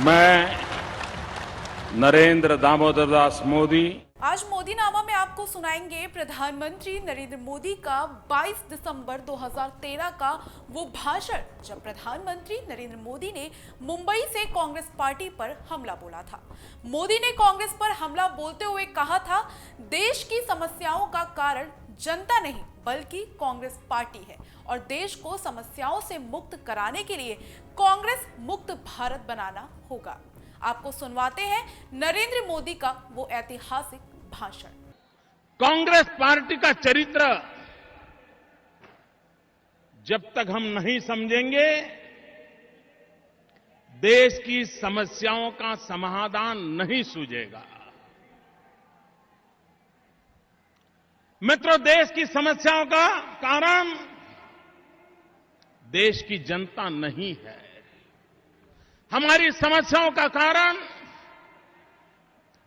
मैं नरेंद्र दामोदर दास मोदी आज मोदीनामा में आपको सुनाएंगे प्रधानमंत्री नरेंद्र मोदी का 22 दिसंबर 2013 का वो भाषण जब प्रधानमंत्री नरेंद्र मोदी ने मुंबई से कांग्रेस पार्टी पर हमला बोला था। मोदी ने कांग्रेस पर हमला बोलते हुए कहा था, देश की समस्याओं का कारण जनता नहीं बल्कि कांग्रेस पार्टी है और देश को समस्याओं से मुक्त कराने के लिए कांग्रेस मुक्त भारत बनाना होगा। आपको सुनवाते हैं नरेंद्र मोदी का वो ऐतिहासिक भाषण। कांग्रेस पार्टी का चरित्र जब तक हम नहीं समझेंगे, देश की समस्याओं का समाधान नहीं सूझेगा। मित्रों, देश की समस्याओं का कारण देश की जनता नहीं है। हमारी समस्याओं का कारण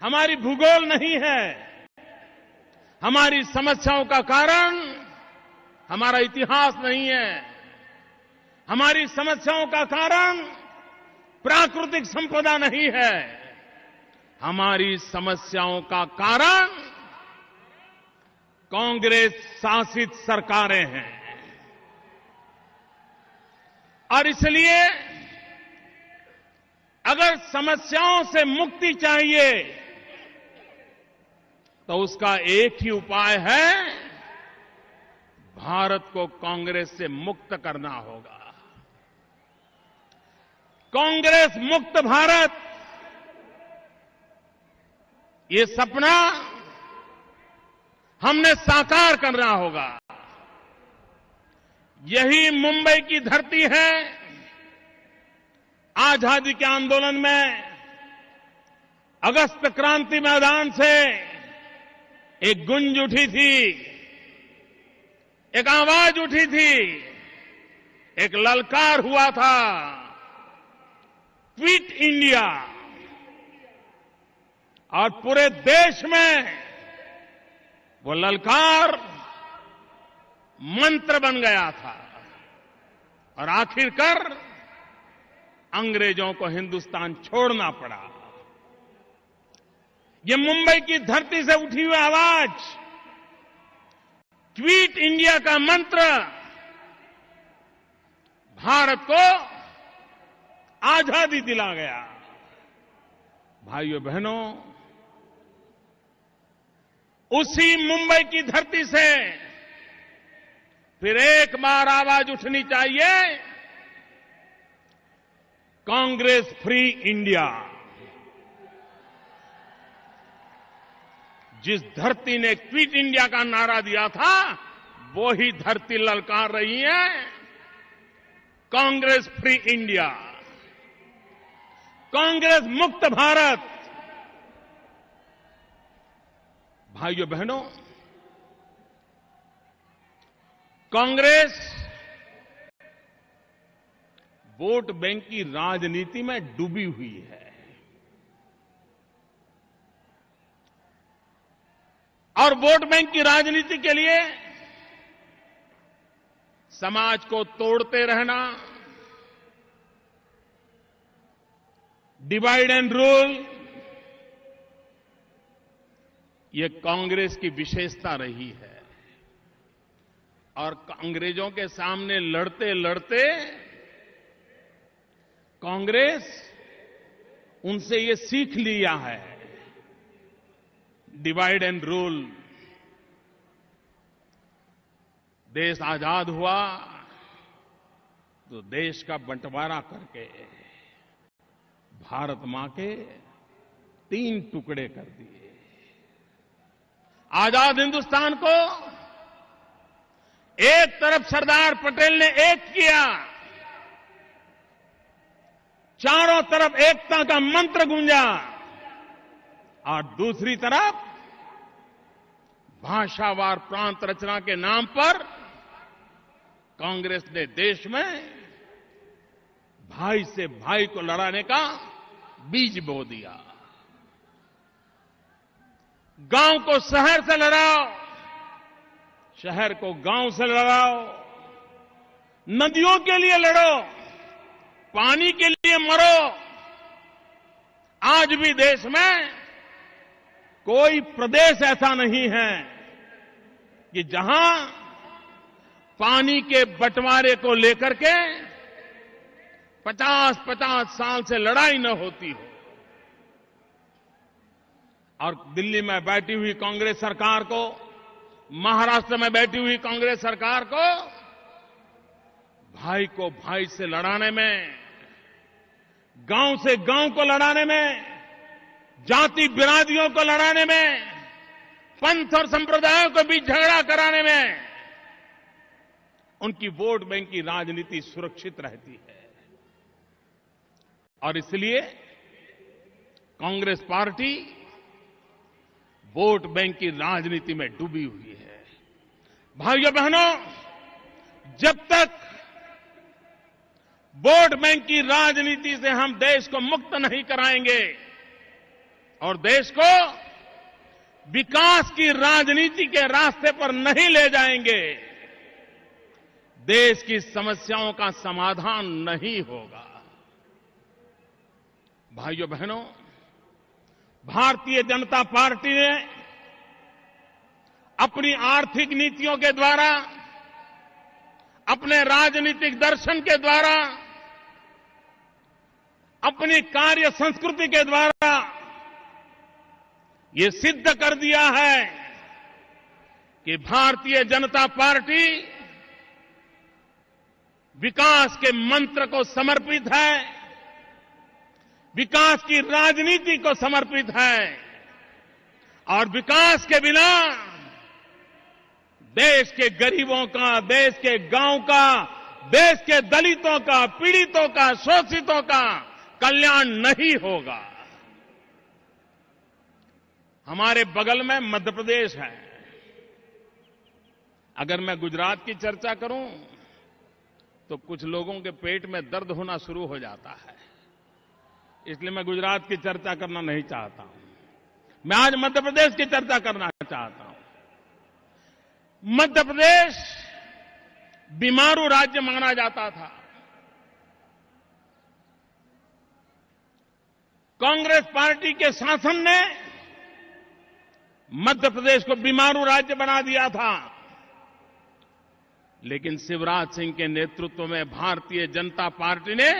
हमारी भूगोल नहीं है। हमारी समस्याओं का कारण हमारा इतिहास नहीं है। हमारी समस्याओं का कारण प्राकृतिक संपदा नहीं है। हमारी समस्याओं का कारण कांग्रेस शासित सरकारें हैं। और इसलिए अगर समस्याओं से मुक्ति चाहिए तो उसका एक ही उपाय है, भारत को कांग्रेस से मुक्त करना होगा। कांग्रेस मुक्त भारत, ये सपना हमने साकार करना होगा। यही मुंबई की धरती है। आजादी के आंदोलन में अगस्त क्रांति मैदान से एक गूंज उठी थी, एक आवाज उठी थी, एक ललकार हुआ था, क्विट इंडिया। और पूरे देश में वो ललकार मंत्र बन गया था और आखिरकार अंग्रेजों को हिंदुस्तान छोड़ना पड़ा। ये मुंबई की धरती से उठी हुई आवाज, क्विट इंडिया का मंत्र भारत को आजादी दिला गया। भाइयों बहनों, उसी मुंबई की धरती से फिर एक बार आवाज उठनी चाहिए, कांग्रेस फ्री इंडिया। जिस धरती ने क्विट इंडिया का नारा दिया था, वो ही धरती ललकार रही है, कांग्रेस फ्री इंडिया, कांग्रेस मुक्त भारत। भाइयों बहनों, कांग्रेस वोट बैंक की राजनीति में डूबी हुई है और वोट बैंक की राजनीति के लिए समाज को तोड़ते रहना, डिवाइड एंड रूल, ये कांग्रेस की विशेषता रही है। और अंग्रेजों के सामने लड़ते लड़ते कांग्रेस उनसे ये सीख लिया है, डिवाइड एंड रूल। देश आजाद हुआ तो देश का बंटवारा करके भारत मां के 3 टुकड़े कर दिए। आजाद हिंदुस्तान को एक तरफ सरदार पटेल ने एक किया, चारों तरफ एकता का मंत्र गूंजा, और दूसरी तरफ भाषावार प्रांत रचना के नाम पर कांग्रेस ने देश में भाई से भाई को लड़ाने का बीज बो दिया। गांव को शहर से लड़ाओ, शहर को गांव से लड़ाओ, नदियों के लिए लड़ो, पानी के लिए मरो, आज भी देश में कोई प्रदेश ऐसा नहीं है कि जहां पानी के बंटवारे को लेकर के 50-50 साल से लड़ाई न होती हो। और दिल्ली में बैठी हुई कांग्रेस सरकार को, महाराष्ट्र में बैठी हुई कांग्रेस सरकार को भाई को भाई से लड़ाने में, गांव से गांव को लड़ाने में, जाति बिरादियों को लड़ाने में, पंथ और संप्रदायों के बीच झगड़ा कराने में उनकी वोट बैंक की राजनीति सुरक्षित रहती है। और इसलिए कांग्रेस पार्टी वोट बैंक की राजनीति में डूबी हुई है। भाइयों बहनों, जब तक वोट बैंक की राजनीति से हम देश को मुक्त नहीं कराएंगे और देश को विकास की राजनीति के रास्ते पर नहीं ले जाएंगे, देश की समस्याओं का समाधान नहीं होगा। भाइयों बहनों, भारतीय जनता पार्टी ने अपनी आर्थिक नीतियों के द्वारा, अपने राजनीतिक दर्शन के द्वारा, अपनी कार्य संस्कृति के द्वारा ये सिद्ध कर दिया है कि भारतीय जनता पार्टी विकास के मंत्र को समर्पित है, विकास की राजनीति को समर्पित है। और विकास के बिना देश के गरीबों का, देश के गांव का, देश के दलितों का, पीड़ितों का, शोषितों का कल्याण नहीं होगा। हमारे बगल में मध्य प्रदेश है। अगर मैं गुजरात की चर्चा करूं तो कुछ लोगों के पेट में दर्द होना शुरू हो जाता है, इसलिए मैं गुजरात की चर्चा करना नहीं चाहता हूं। मैं आज मध्य प्रदेश की चर्चा करना चाहता हूं। मध्य प्रदेश बीमारू राज्य माना जाता था। कांग्रेस पार्टी के शासन ने मध्य प्रदेश को बीमारू राज्य बना दिया था, लेकिन शिवराज सिंह के नेतृत्व में भारतीय जनता पार्टी ने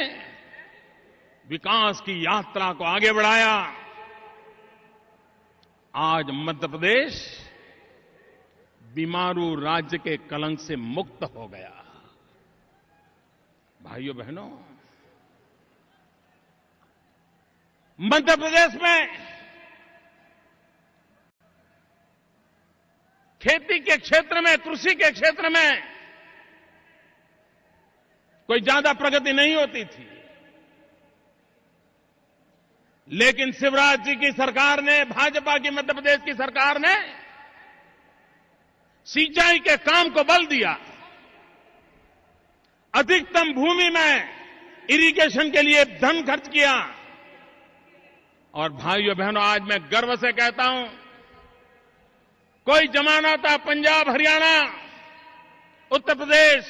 विकास की यात्रा को आगे बढ़ाया। आज मध्य प्रदेश बीमारू राज्य के कलंक से मुक्त हो गया। भाइयों बहनों, मध्य प्रदेश में खेती के क्षेत्र में, कृषि के क्षेत्र में कोई ज्यादा प्रगति नहीं होती थी, लेकिन शिवराज जी की सरकार ने, भाजपा की मध्य प्रदेश की सरकार ने सिंचाई के काम को बल दिया। अधिकतम भूमि में इरिगेशन के लिए धन खर्च किया। और भाइयों बहनों, आज मैं गर्व से कहता हूं, कोई जमाना था पंजाब, हरियाणा, उत्तर प्रदेश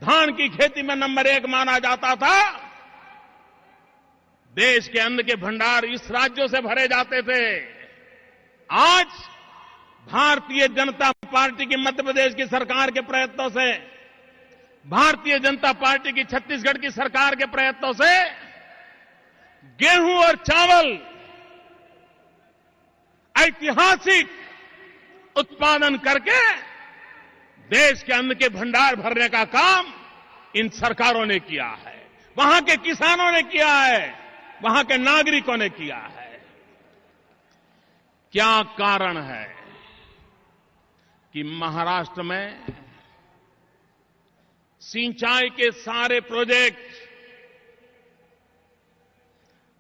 धान की खेती में नंबर 1 माना जाता था। देश के अन्न के भंडार इस राज्यों से भरे जाते थे। आज भारतीय जनता पार्टी की मध्य प्रदेश की सरकार के प्रयत्नों से, भारतीय जनता पार्टी की छत्तीसगढ़ की सरकार के प्रयत्नों से गेहूं और चावल ऐतिहासिक उत्पादन करके देश के अन्न के भंडार भरने का काम इन सरकारों ने किया है, वहां के किसानों ने किया है, वहां के नागरिकों ने किया है। क्या कारण है कि महाराष्ट्र में सिंचाई के सारे प्रोजेक्ट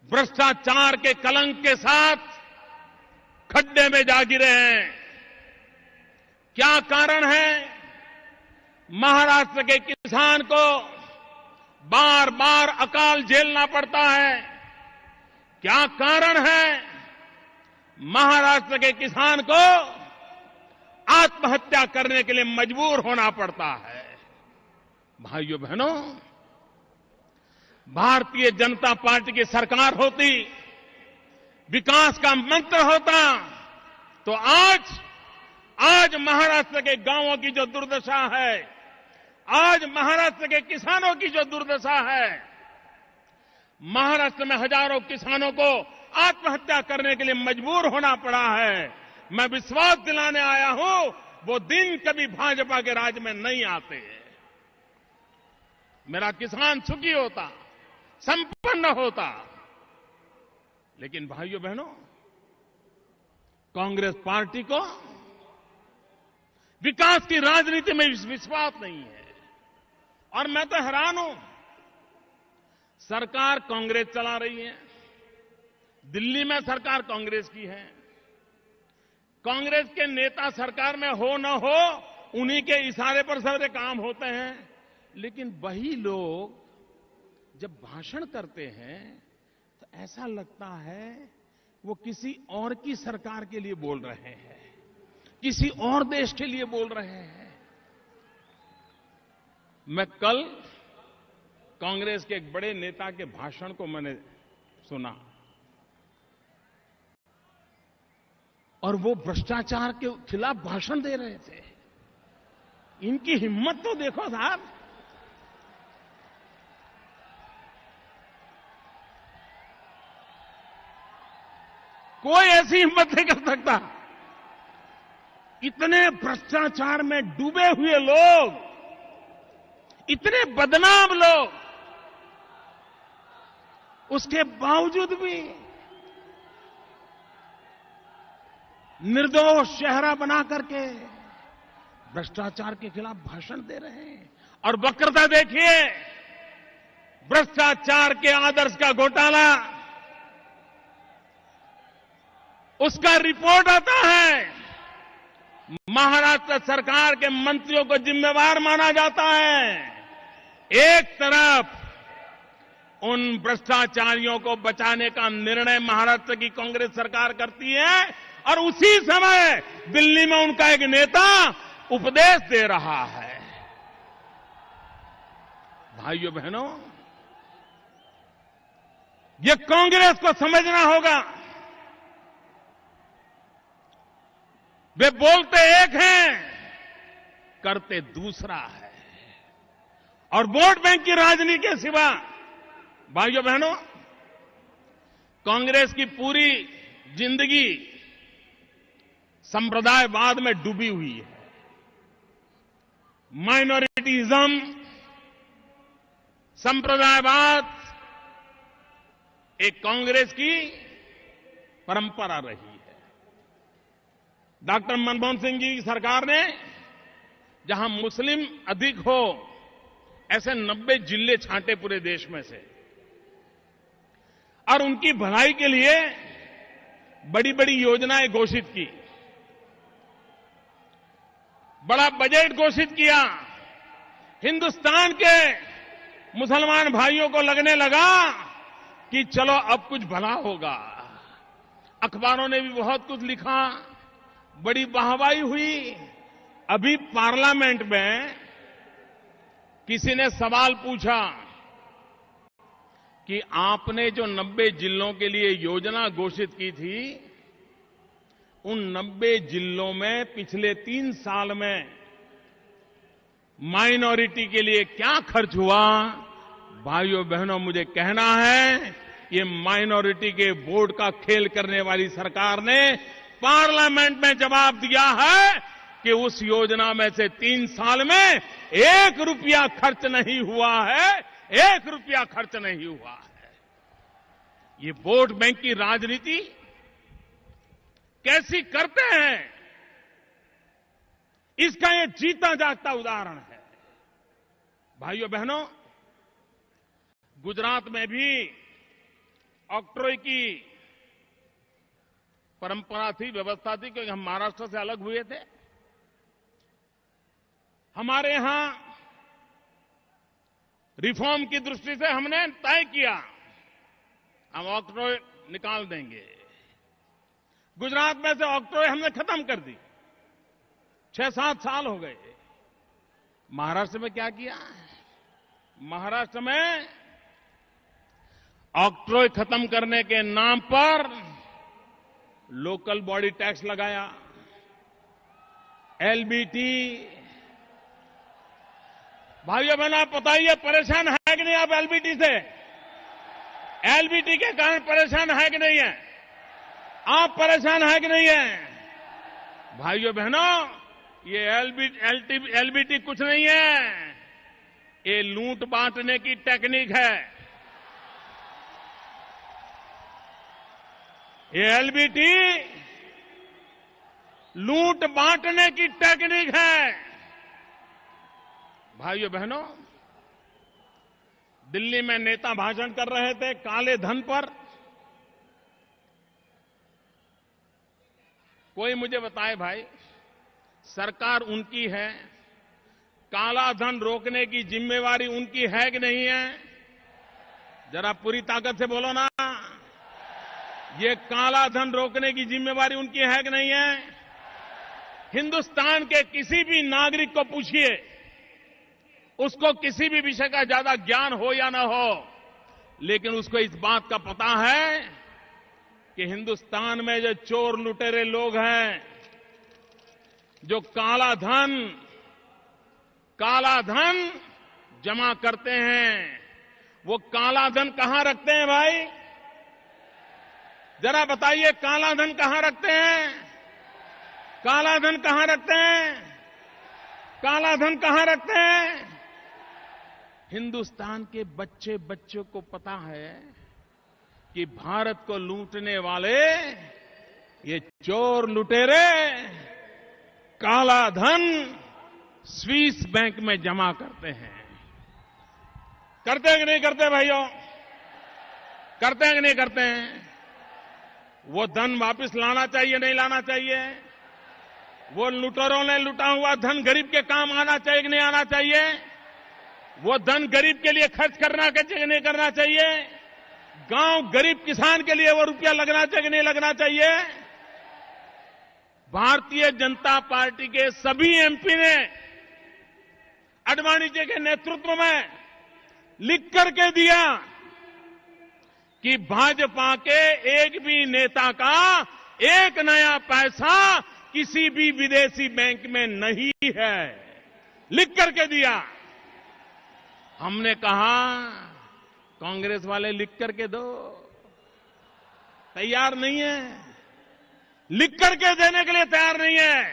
भ्रष्टाचार के कलंक के साथ खड्डे में जा गिरे हैं? क्या कारण है महाराष्ट्र के किसान को बार बार अकाल झेलना पड़ता है? क्या कारण है महाराष्ट्र के किसान को आत्महत्या करने के लिए मजबूर होना पड़ता है? भाइयों बहनों, भारतीय जनता पार्टी की सरकार होती, विकास का मंत्र होता, तो आज महाराष्ट्र के गांवों की जो दुर्दशा है, आज महाराष्ट्र के किसानों की जो दुर्दशा है, महाराष्ट्र में हजारों किसानों को आत्महत्या करने के लिए मजबूर होना पड़ा है, मैं विश्वास दिलाने आया हूं वो दिन कभी भाजपा के राज में नहीं आते। मेरा किसान सुखी होता, संपन्न होता। लेकिन भाइयों बहनों, कांग्रेस पार्टी को विकास की राजनीति में विश्वास नहीं है। और मैं तो हैरान हूं, सरकार कांग्रेस चला रही है, दिल्ली में सरकार कांग्रेस की है, कांग्रेस के नेता सरकार में हो न हो उन्हीं के इशारे पर सारे काम होते हैं, लेकिन वही लोग जब भाषण करते हैं तो ऐसा लगता है वो किसी और की सरकार के लिए बोल रहे हैं, किसी और देश के लिए बोल रहे हैं। मैं कल कांग्रेस के एक बड़े नेता के भाषण को मैंने सुना और वो भ्रष्टाचार के खिलाफ भाषण दे रहे थे। इनकी हिम्मत तो देखो साहब। कोई ऐसी हिम्मत नहीं कर सकता। इतने भ्रष्टाचार में डूबे हुए लोग, इतने बदनाम लोग, उसके बावजूद भी निर्दोष चेहरा बना करके भ्रष्टाचार के खिलाफ भाषण दे रहे हैं। और वक्रता देखिए, भ्रष्टाचार के आदर्श का घोटाला, उसका रिपोर्ट आता है, महाराष्ट्र सरकार के मंत्रियों को जिम्मेवार माना जाता है। एक तरफ उन भ्रष्टाचारियों को बचाने का निर्णय महाराष्ट्र की कांग्रेस सरकार करती है और उसी समय दिल्ली में उनका एक नेता उपदेश दे रहा है। भाइयों बहनों, ये कांग्रेस को समझना होगा। वे बोलते एक हैं, करते दूसरा है। और वोट बैंक की राजनीति के सिवा भाइयों बहनों, कांग्रेस की पूरी जिंदगी संप्रदायवाद में डूबी हुई है। माइनॉरिटीज्म, संप्रदायवाद एक कांग्रेस की परंपरा रही है। डॉक्टर मनमोहन सिंह जी की सरकार ने जहां मुस्लिम अधिक हो ऐसे 90 जिले छांटे पूरे देश में से, और उनकी भलाई के लिए बड़ी बड़ी योजनाएं घोषित की, बड़ा बजट घोषित किया। हिंदुस्तान के मुसलमान भाइयों को लगने लगा कि चलो अब कुछ भला होगा। अखबारों ने भी बहुत कुछ लिखा, बड़ी वाहवाही हुई। अभी पार्लियामेंट में किसी ने सवाल पूछा कि आपने जो 90 जिलों के लिए योजना घोषित की थी, उन 90 जिलों में पिछले 3 साल में माइनॉरिटी के लिए क्या खर्च हुआ? भाइयों बहनों, मुझे कहना है, ये माइनॉरिटी के वोट का खेल करने वाली सरकार ने पार्लियामेंट में जवाब दिया है कि उस योजना में से 3 साल में 1 रुपया खर्च नहीं हुआ है, 1 रुपया खर्च नहीं हुआ है। ये वोट बैंक की राजनीति कैसी करते हैं, इसका ये जीता जागता उदाहरण है। भाइयों बहनों, गुजरात में भी ऑक्ट्रोय की परंपरा थी, व्यवस्था थी, क्योंकि हम महाराष्ट्र से अलग हुए थे। हमारे यहां रिफॉर्म की दृष्टि से हमने तय किया हम ऑक्ट्रोय निकाल देंगे। गुजरात में से ऑक्ट्रोय हमने खत्म कर दी। 6-7 साल हो गए। महाराष्ट्र में क्या किया? महाराष्ट्र में ऑक्ट्रॉय खत्म करने के नाम पर लोकल बॉडी टैक्स लगाया, एलबीटी। भाइयों बहनों, आप बताइए, परेशान है कि नहीं आप एलबीटी से? एलबीटी के कारण परेशान है कि नहीं है? आप परेशान है कि नहीं है? भाइयों बहनों, ये एलबीटी कुछ नहीं है, ये लूट बांटने की टेक्निक है। ये एलबीटी लूट बांटने की टेक्निक है। भाइयों बहनों, दिल्ली में नेता भाषण कर रहे थे काले धन पर। कोई मुझे बताए भाई, सरकार उनकी है, काला धन रोकने की जिम्मेवारी उनकी है कि नहीं है? जरा पूरी ताकत से बोलो ना, ये काला धन रोकने की जिम्मेवारी उनकी है कि नहीं है? हिंदुस्तान के किसी भी नागरिक को पूछिए, उसको किसी भी विषय का ज्यादा ज्ञान हो या ना हो, लेकिन उसको इस बात का पता है कि हिंदुस्तान में जो चोर लुटेरे लोग हैं, जो काला धन जमा करते हैं, वो काला धन कहां रखते हैं भाई? जरा बताइए, काला धन कहां रखते हैं? काला धन कहां रखते हैं? काला धन कहां रखते हैं? हिंदुस्तान के बच्चों को पता है कि भारत को लूटने वाले ये चोर लुटेरे काला धन स्विस बैंक में जमा करते हैं। करते हैं कि नहीं करते भाइयों? करते हैं कि नहीं करते हैं? वो धन वापस लाना चाहिए, नहीं लाना चाहिए? वो लुटेरों ने लुटा हुआ धन गरीब के काम आना चाहिए कि नहीं आना चाहिए? वो धन गरीब के लिए खर्च करना चाहिए, नहीं करना चाहिए? गांव गरीब किसान के लिए वो रुपया लगना चाहिए, नहीं लगना चाहिए? भारतीय जनता पार्टी के सभी एमपी ने आडवाणी जी के नेतृत्व में लिख करके दिया कि भाजपा के एक भी नेता का एक नया पैसा किसी भी विदेशी बैंक में नहीं है, लिख करके दिया। हमने कहा, कांग्रेस वाले लिख करके दो, तैयार नहीं है, लिख करके देने के लिए तैयार नहीं है।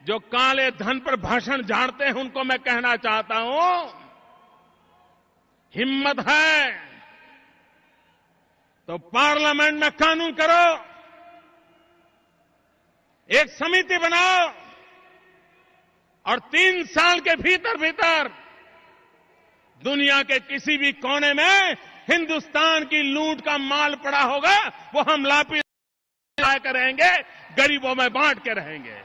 जो काले धन पर भाषण झाड़ते हैं, उनको मैं कहना चाहता हूं, हिम्मत है तो पार्लियामेंट में कानून करो, एक समिति बनाओ और 3 साल के भीतर दुनिया के किसी भी कोने में हिंदुस्तान की लूट का माल पड़ा होगा, वो हम लापी कर रहेंगे, गरीबों में बांट के रहेंगे।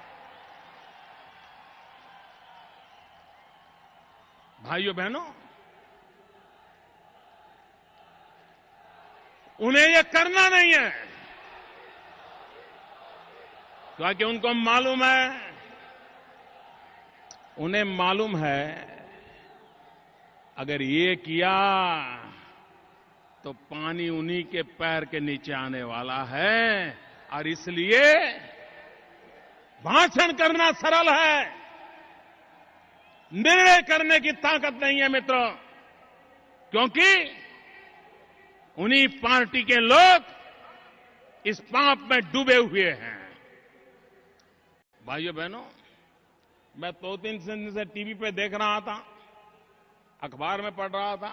भाइयों बहनों, उन्हें यह करना नहीं है, क्योंकि उनको मालूम है, उन्हें मालूम है अगर ये किया तो पानी उन्हीं के पैर के नीचे आने वाला है, और इसलिए भाषण करना सरल है, निर्णय करने की ताकत नहीं है मित्रों, क्योंकि उन्हीं पार्टी के लोग इस पाप में डूबे हुए हैं। भाइयों बहनों, मैं 2-3 दिन से टीवी पे देख रहा था, अखबार में पढ़ रहा था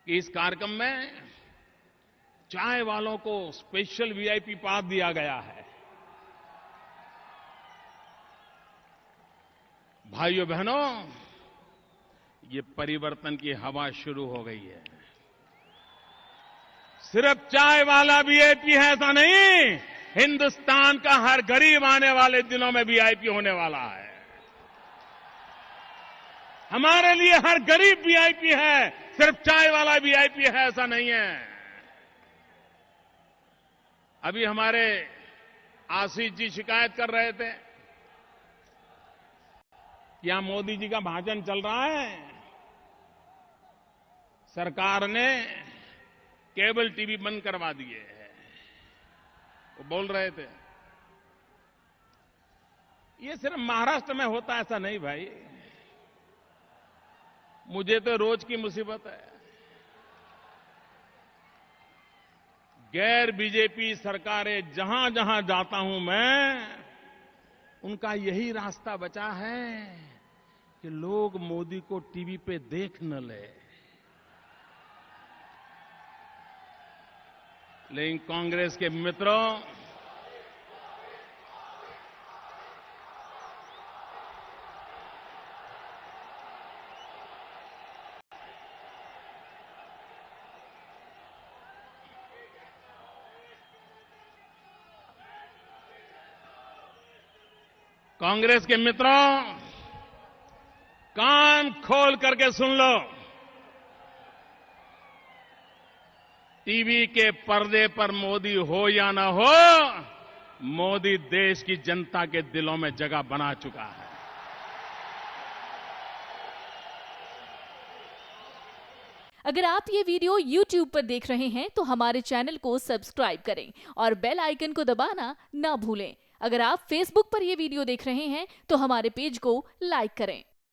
कि इस कार्यक्रम में चाय वालों को स्पेशल वीआईपी पास दिया गया है। भाइयों बहनों, ये परिवर्तन की हवा शुरू हो गई है। सिर्फ चाय वाला वीआईपी है ऐसा नहीं, हिंदुस्तान का हर गरीब आने वाले दिनों में वीआईपी होने वाला है। हमारे लिए हर गरीब वीआईपी है, सिर्फ चाय वाला वीआईपी है ऐसा नहीं है। अभी हमारे आशीष जी शिकायत कर रहे थे, यहां मोदी जी का भाषण चल रहा है, सरकार ने केबल टीवी बंद करवा दिए हैं। वो बोल रहे थे ये सिर्फ महाराष्ट्र में होता है, ऐसा नहीं भाई। मुझे तो रोज की मुसीबत है। गैर बीजेपी सरकारें जहां जहां जाता हूं मैं, उनका यही रास्ता बचा है कि लोग मोदी को टीवी पे देख न ले। लेकिन कांग्रेस के मित्रों, कांग्रेस के मित्रों, कान खोल करके सुन लो। टीवी के पर्दे पर मोदी हो या ना हो, मोदी देश की जनता के दिलों में जगह बना चुका है। अगर आप ये वीडियो YouTube पर देख रहे हैं तो हमारे चैनल को सब्सक्राइब करें और बेल आइकन को दबाना ना भूलें। अगर आप Facebook पर ये वीडियो देख रहे हैं तो हमारे पेज को लाइक करें।